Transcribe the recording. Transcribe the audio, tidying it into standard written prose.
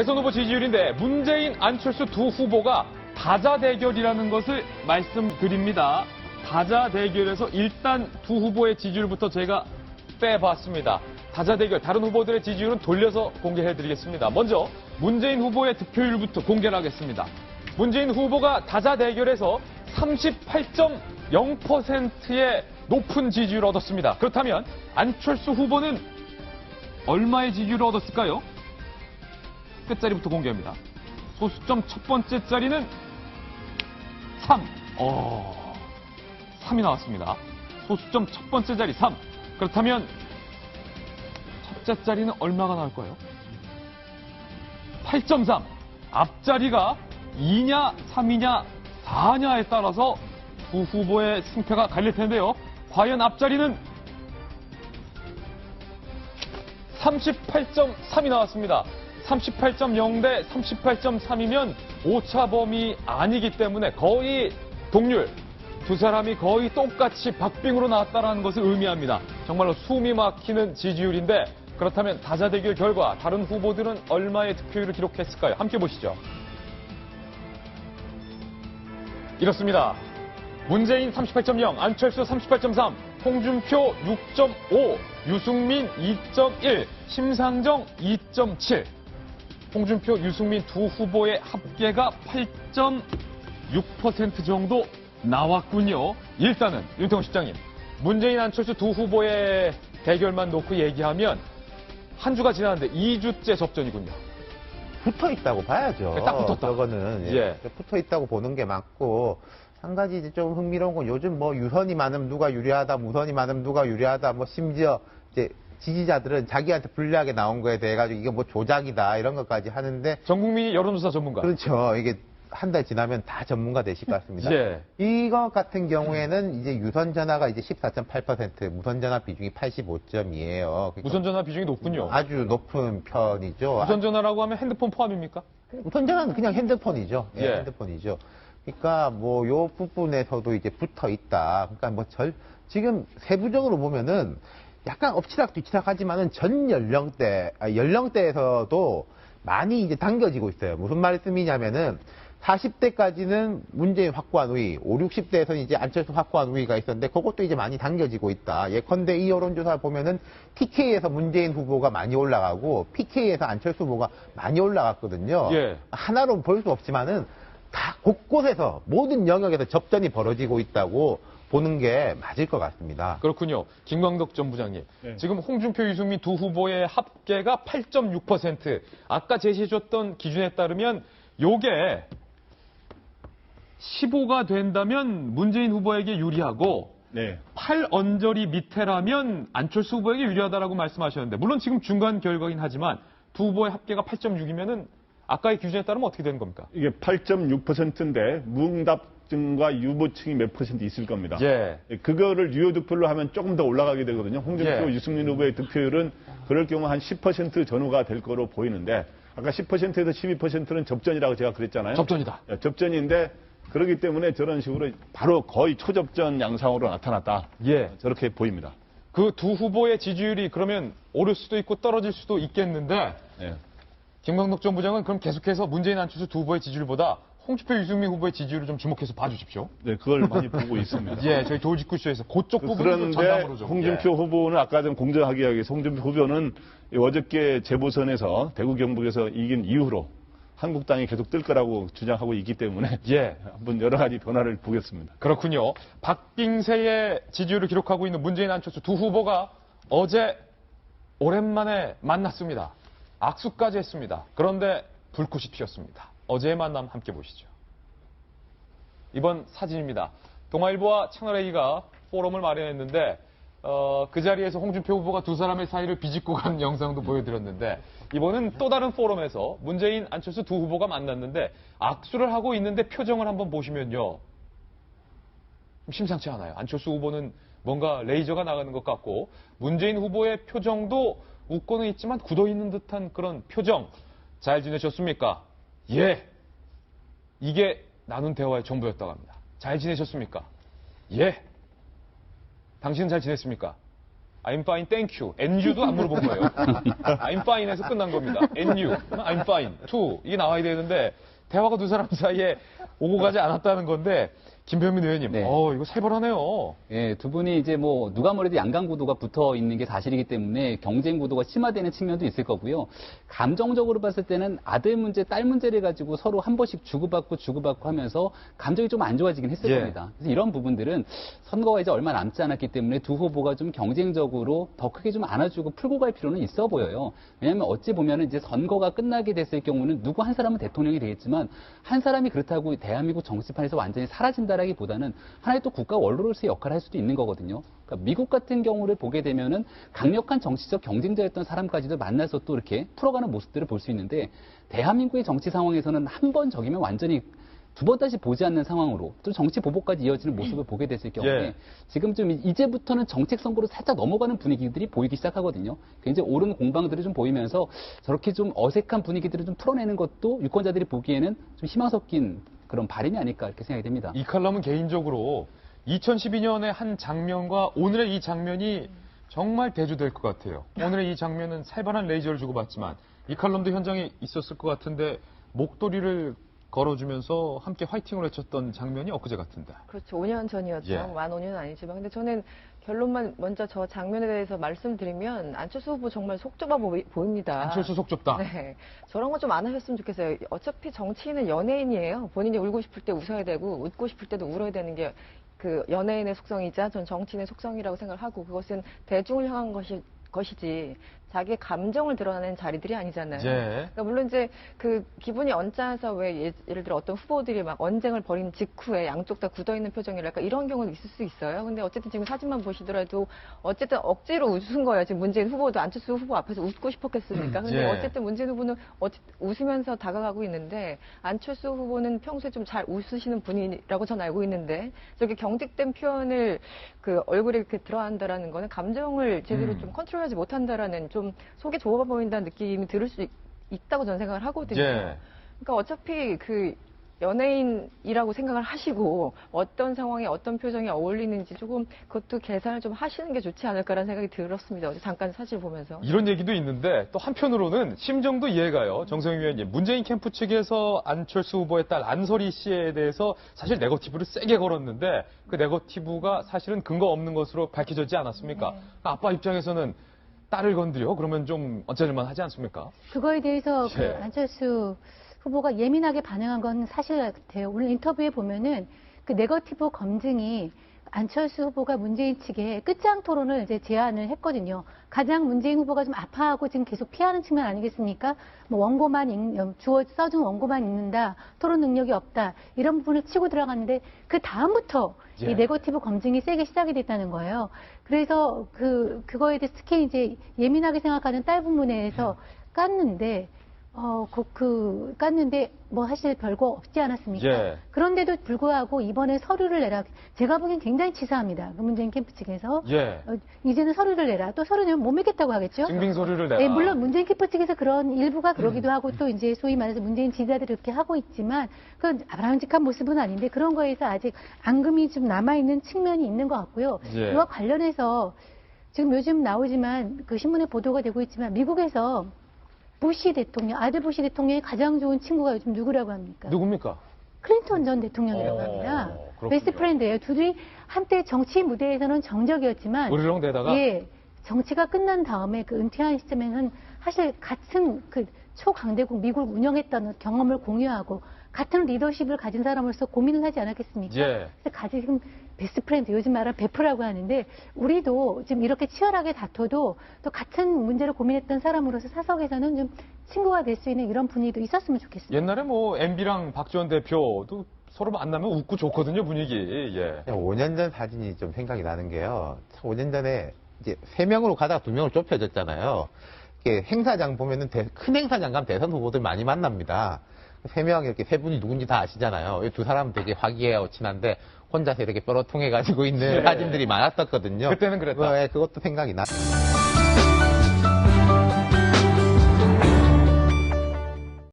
대선 후보 지지율인데 문재인, 안철수 두 후보가 다자 대결이라는 것을 말씀드립니다. 다자 대결에서 일단 두 후보의 지지율부터 제가 빼봤습니다. 다자 대결, 다른 후보들의 지지율은 돌려서 공개해드리겠습니다. 먼저 문재인 후보의 득표율부터 공개를 하겠습니다. 문재인 후보가 다자 대결에서 38.0%의 높은 지지율을 얻었습니다. 그렇다면 안철수 후보는 얼마의 지지율을 얻었을까요? 끝자리부터 공개합니다. 소수점 첫 번째 자리는 3. 3이 나왔습니다. 소수점 첫 번째 자리 3. 그렇다면 첫째 자리는 얼마가 나올까요? 8.3. 앞자리가 2냐, 3이냐, 4냐에 따라서 두 후보의 승패가 갈릴 텐데요. 과연 앞자리는 38.3이 나왔습니다. 38.0 대 38.3이면 오차범위 아니기 때문에 거의 동률, 두 사람이 거의 똑같이 박빙으로 나왔다는 것을 의미합니다. 정말로 숨이 막히는 지지율인데 그렇다면 다자 대결 결과 다른 후보들은 얼마의 득표율을 기록했을까요? 함께 보시죠. 이렇습니다. 문재인 38.0, 안철수 38.3, 홍준표 6.5, 유승민 2.1, 심상정 2.7. 홍준표, 유승민 두 후보의 합계가 8.6% 정도 나왔군요. 일단은 윤태호 실장님, 문재인, 안철수 두 후보의 대결만 놓고 얘기하면 한 주가 지났는데 2주째 접전이군요. 붙어 있다고 봐야죠. 딱 붙었다. 저거는 예. 붙어 있다고 보는 게 맞고, 한 가지 이제 좀 흥미로운 건 요즘 뭐 유선이 많으면 누가 유리하다, 무선이 많으면 누가 유리하다, 뭐 심지어 이제 지지자들은 자기한테 불리하게 나온 거에 대해 가지고 이게 뭐 조작이다 이런 것까지 하는데, 전 국민이 여론조사 전문가. 그렇죠. 이게 한 달 지나면 다 전문가 되실 것 같습니다. 예. 이거 같은 경우에는 이제 유선 전화가 이제 14.8%, 무선 전화 비중이 85.2예요. 무선 전화 비중이 높군요. 아주 높은 편이죠. 무선 전화라고 하면 핸드폰 포함입니까? 무선 전화는 그냥 핸드폰이죠. 예, 예. 핸드폰이죠. 그러니까 뭐 요 부분에서도 이제 붙어 있다. 그러니까 뭐 지금 세부적으로 보면은 약간 엎치락 뒤치락 하지만은 전 연령대에서도 많이 이제 당겨지고 있어요. 무슨 말씀이냐면은 40대까지는 문재인 확고한 우위, 5, 60대에서는 이제 안철수 확고한 우위가 있었는데 그것도 이제 많이 당겨지고 있다. 예컨대 이 여론조사 보면은 TK에서 문재인 후보가 많이 올라가고 PK에서 안철수 후보가 많이 올라갔거든요. 예. 하나로 볼 수 없지만은 다 곳곳에서 모든 영역에서 접전이 벌어지고 있다고 보는 게 맞을 것 같습니다. 그렇군요. 김광덕 전 부장님. 네. 지금 홍준표, 유승민 두 후보의 합계가 8.6%. 아까 제시해줬던 기준에 따르면 요게 15가 된다면 문재인 후보에게 유리하고 네. 8언저리 밑에라면 안철수 후보에게 유리하다라고 말씀하셨는데 물론 지금 중간 결과긴 하지만 두 후보의 합계가 8.6이면은 아까의 기준에 따르면 어떻게 되는 겁니까? 이게 8.6%인데 무응답증과 유보층이 몇 퍼센트 있을 겁니다. 예. 그거를 유효 득표로 하면 조금 더 올라가게 되거든요. 홍준표, 예. 유승민 후보의 득표율은 그럴 경우 한 10% 전후가 될 거로 보이는데 아까 10%에서 12%는 접전이라고 제가 그랬잖아요. 접전이다. 접전인데 그렇기 때문에 저런 식으로 바로 거의 초접전 양상으로 나타났다. 예. 저렇게 보입니다. 그 두 후보의 지지율이 그러면 오를 수도 있고 떨어질 수도 있겠는데 네. 김광덕 전 부장은 그럼 계속해서 문재인, 안철수 두 후보의 지지율보다 홍준표, 유승민 후보의 지지율을 좀 주목해서 봐주십시오. 네, 그걸 많이 보고 있습니다. 예, 저희 도지구쇼에서 그쪽 부분을 그런데 전담으로 좀. 홍준표 예. 후보는 아까 좀 공정하게 이야기해서 홍준표 후보는 어저께 재보선에서 대구 경북에서 이긴 이후로 한국당이 계속 뜰 거라고 주장하고 있기 때문에 예. 한번 여러 가지 변화를 보겠습니다. 그렇군요. 박빙세의 지지율을 기록하고 있는 문재인, 안철수 두 후보가 어제 오랜만에 만났습니다. 악수까지 했습니다. 그런데 불꽃이 튀었습니다. 어제의 만남 함께 보시죠. 이번 사진입니다. 동아일보와 채널A가 포럼을 마련했는데 그 자리에서 홍준표 후보가 두 사람의 사이를 비집고 간 영상도 보여드렸는데 이번은 또 다른 포럼에서 문재인, 안철수 두 후보가 만났는데 악수를 하고 있는데 표정을 한번 보시면요. 좀 심상치 않아요. 안철수 후보는 뭔가 레이저가 나가는 것 같고 문재인 후보의 표정도 웃고는 있지만 굳어있는 듯한 그런 표정. 잘 지내셨습니까? 예. 이게 나눈 대화의 전부였다고 합니다. 잘 지내셨습니까? 예. 당신은 잘 지냈습니까? I'm fine, thank you. And you도 안 물어본 거예요. I'm fine에서 끝난 겁니다. And you, I'm fine, too. 이게 나와야 되는데 대화가 두 사람 사이에 오고 가지 않았다는 건데 김병민 의원님, 네. 이거 살벌하네요. 예, 두 분이 이제 뭐 누가 뭐래도 양강 구도가 붙어 있는 게 사실이기 때문에 경쟁 구도가 심화되는 측면도 있을 거고요. 감정적으로 봤을 때는 아들 문제, 딸 문제를 가지고 서로 한 번씩 주고받고 하면서 감정이 좀 안 좋아지긴 했을 예. 겁니다. 그래서 이런 부분들은 선거가 이제 얼마 남지 않았기 때문에 두 후보가 좀 경쟁적으로 더 크게 좀 안아주고 풀고 갈 필요는 있어 보여요. 왜냐하면 어찌 보면은 이제 선거가 끝나게 됐을 경우는 누구 한 사람은 대통령이 되겠지만 한 사람이 그렇다고 대한민국 정치판에서 완전히 사라진다라기보다는 하나의 또 국가 원로로서의 역할을 할 수도 있는 거거든요. 그러니까 미국 같은 경우를 보게 되면은 강력한 정치적 경쟁자였던 사람까지도 만나서 또 이렇게 풀어가는 모습들을 볼 수 있는데 대한민국의 정치 상황에서는 한 번 적이면 완전히 두 번 다시 보지 않는 상황으로 또 정치 보복까지 이어지는 모습을 보게 됐을 경우에 예. 지금 좀 이제부터는 정책 선거로 살짝 넘어가는 분위기들이 보이기 시작하거든요. 굉장히 옳은 공방들이 좀 보이면서 저렇게 좀 어색한 분위기들을 좀 풀어내는 것도 유권자들이 보기에는 좀 희망 섞인 그런 발언이 아닐까 이렇게 생각이 됩니다. 이 칼럼은 개인적으로 2012년의 한 장면과 오늘의 이 장면이 정말 대조될 것 같아요. 오늘의 이 장면은 살벌한 레이저를 주고받지만 이 칼럼도 현장에 있었을 것 같은데 목도리를 걸어주면서 함께 화이팅을 외쳤던 장면이 엊그제 같은데. 그렇죠. 5년 전이었죠. 예. 만 5년은 아니지만. 근데 저는 결론만 먼저 저 장면에 대해서 말씀드리면 안철수 후보 정말 속 좁아 보입니다. 안철수 속 좁다. 네. 저런 거 좀 안 하셨으면 좋겠어요. 어차피 정치인은 연예인이에요. 본인이 울고 싶을 때 웃어야 되고 웃고 싶을 때도 울어야 되는 게 그 연예인의 속성이자 전 정치인의 속성이라고 생각을 하고 그것은 대중을 향한 것이지 자기의 감정을 드러내는 자리들이 아니잖아요. 예. 그러니까 물론 이제 그 기분이 언짢아서 왜 예를 들어 어떤 후보들이 막 언쟁을 벌인 직후에 양쪽 다 굳어있는 표정이랄까 이런 경우는 있을 수 있어요. 근데 어쨌든 지금 사진만 보시더라도 어쨌든 억지로 웃은 거예요. 지금 문재인 후보도 안철수 후보 앞에서 웃고 싶었겠습니까? 근데 예. 어쨌든 문재인 후보는 웃으면서 다가가고 있는데 안철수 후보는 평소에 좀 잘 웃으시는 분이라고 저는 알고 있는데 저렇게 경직된 표현을 그 얼굴에 이렇게 들어간다라는 거는 감정을 제대로 좀 컨트롤하지 못한다라는 좀 속이 좁아 보인다는 느낌이 들을 수 있다고 저는 생각을 하거든요. 예. 그러니까 어차피 그 연예인이라고 생각을 하시고 어떤 상황에 어떤 표정이 어울리는지 조금 그것도 계산을 좀 하시는 게 좋지 않을까라는 생각이 들었습니다. 어제 잠깐 사실 보면서. 이런 얘기도 있는데 또 한편으로는 심정도 이해가요. 정성희 위원님, 문재인 캠프 측에서 안철수 후보의 딸 안설희 씨에 대해서 사실 네거티브를 세게 걸었는데 그 네거티브가 사실은 근거 없는 것으로 밝혀졌지 않았습니까? 아빠 입장에서는 딸을 건드려? 그러면 좀 어쩔만 하지 않습니까? 그거에 대해서 예. 그 안철수 후보가 예민하게 반응한 건 사실 같아요. 오늘 인터뷰에 보면은 그 네거티브 검증이 안철수 후보가 문재인 측에 끝장 토론을 이제 제안을 했거든요. 가장 문재인 후보가 좀 아파하고 지금 계속 피하는 측면 아니겠습니까? 뭐 원고만 써준 원고만 읽는다, 토론 능력이 없다 이런 부분을 치고 들어갔는데 그 다음부터 예. 이 네거티브 검증이 세게 시작이 됐다는 거예요. 그래서 그거에 대해서 특히 이제 예민하게 생각하는 딸 부분에서 깠는데. 깠는데, 뭐, 사실 별거 없지 않았습니까? 예. 그런데도 불구하고 이번에 서류를 내라. 제가 보기엔 굉장히 치사합니다. 그 문재인 캠프 측에서. 예. 이제는 서류를 내라. 또 서류 내면 못 믿겠다고 하겠죠? 증빙 서류를 내라. 네, 물론 문재인 캠프 측에서 그런 일부가 그러기도 하고 또 이제 소위 말해서 문재인 지지자들이 그렇게 하고 있지만 그건 바람직한 모습은 아닌데 그런 거에서 아직 앙금이 좀 남아있는 측면이 있는 것 같고요. 예. 이와 관련해서 지금 요즘 나오지만 그 신문에 보도가 되고 있지만 미국에서 부시 대통령, 아들 부시 대통령의 가장 좋은 친구가 요즘 누구라고 합니까? 누굽니까? 클린턴 전 대통령이라고 합니다. 그렇군요. 베스트 프렌드예요. 둘이 한때 정치 무대에서는 정적이었지만 으르렁 대다가 예, 정치가 끝난 다음에 그 은퇴한 시점에는 사실 같은 그 초강대국 미국을 운영했던 경험을 공유하고 같은 리더십을 가진 사람으로서 고민을 하지 않았겠습니까? 예. 그래서 가진 베스트 프렌드, 요즘 말하는 베프라고 하는데 우리도 지금 이렇게 치열하게 다퉈도 또 같은 문제를 고민했던 사람으로서 사석에서는 좀 친구가 될 수 있는 이런 분위기도 있었으면 좋겠습니다. 옛날에 뭐 MB랑 박지원 대표도 서로 만나면 웃고 좋거든요, 분위기. 예. 5년 전 사진이 좀 생각이 나는 게요. 5년 전에 이제 3명으로 가다가 2명으로 좁혀졌잖아요. 이렇게 행사장 보면은 큰 행사장 가면 대선 후보들 많이 만납니다. 3명 이렇게 3분이 누군지 다 아시잖아요. 이 두 사람은 되게 화기애애하고 친한데 혼자서 이렇게 뼈로 통해가지고 있는 예. 사진들이 많았었거든요. 그때는 그랬다. 그것도 생각이 나.